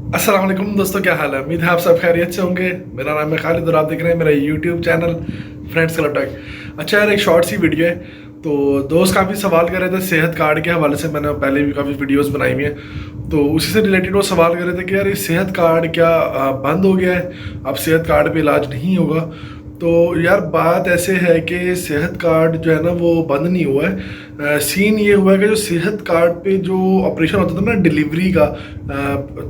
अस्सलाम वालेकुम दोस्तों, क्या हाल है। उम्मीद है आप सब खैरियत से होंगे। मेरा नाम है खालिद और आप देख रहे हैं मेरा YouTube channel friends club talk. अच्छा यार, एक शॉर्ट सी वीडियो है। तो दोस्त काफ़ी सवाल कर रहे थे सेहत कार्ड के हवाले से। मैंने पहले भी काफ़ी वीडियोस बनाई हुई हैं, तो उसी से रिलेटेड वो सवाल कर रहे थे कि यार ये सेहत कार्ड क्या बंद हो गया है, अब सेहत कार्ड पे इलाज नहीं होगा। तो यार बात ऐसे है कि सेहत कार्ड जो है ना वो बंद नहीं हुआ है। सीन ये हुआ है कि जो सेहत कार्ड पे जो ऑपरेशन होता था ना डिलीवरी का,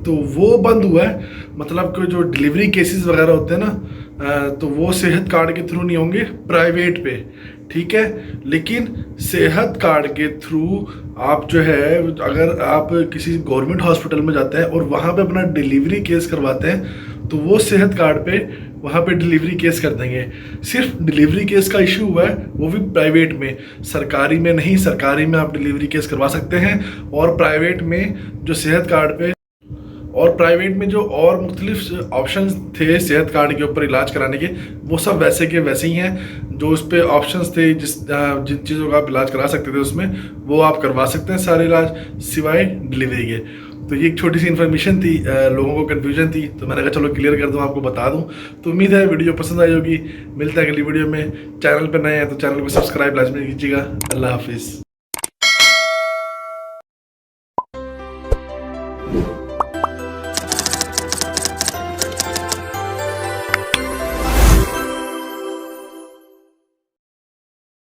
तो वो बंद हुआ है। मतलब कि जो डिलीवरी केसेस वगैरह होते हैं ना, तो वो सेहत कार्ड के थ्रू नहीं होंगे, प्राइवेट पे। ठीक है, लेकिन सेहत कार्ड के थ्रू आप जो है, अगर आप किसी गवर्नमेंट हॉस्पिटल में जाते हैं और वहाँ पे अपना डिलीवरी केस करवाते हैं, तो वो सेहत कार्ड पे वहाँ पे डिलीवरी केस कर देंगे। सिर्फ डिलीवरी केस का इशू हुआ है, वो भी प्राइवेट में, सरकारी में नहीं। सरकारी में आप डिलीवरी केस करवा सकते हैं, और प्राइवेट में जो सेहत कार्ड पे, और प्राइवेट में जो और मुख्तलिफ ऑप्शंस थे सेहत कार्ड के ऊपर इलाज कराने के, वो सब वैसे के वैसे ही हैं। जो उस पर ऑप्शंस थे, जिन चीज़ों का आप इलाज करा सकते थे उसमें, वो आप करवा सकते हैं सारे इलाज, सिवाय डिलीवरी के। तो ये एक छोटी सी इन्फॉर्मेशन थी, लोगों को कन्फ्यूजन थी, तो मैंने कहा चलो क्लियर कर दूँ, आपको बता दूँ। तो उम्मीद है वीडियो पसंद आई होगी। मिलता है अगली वीडियो में। चैनल पर नए हैं तो चैनल को सब्सक्राइब लाजमी कीजिएगा। अल्लाह हाफिज़।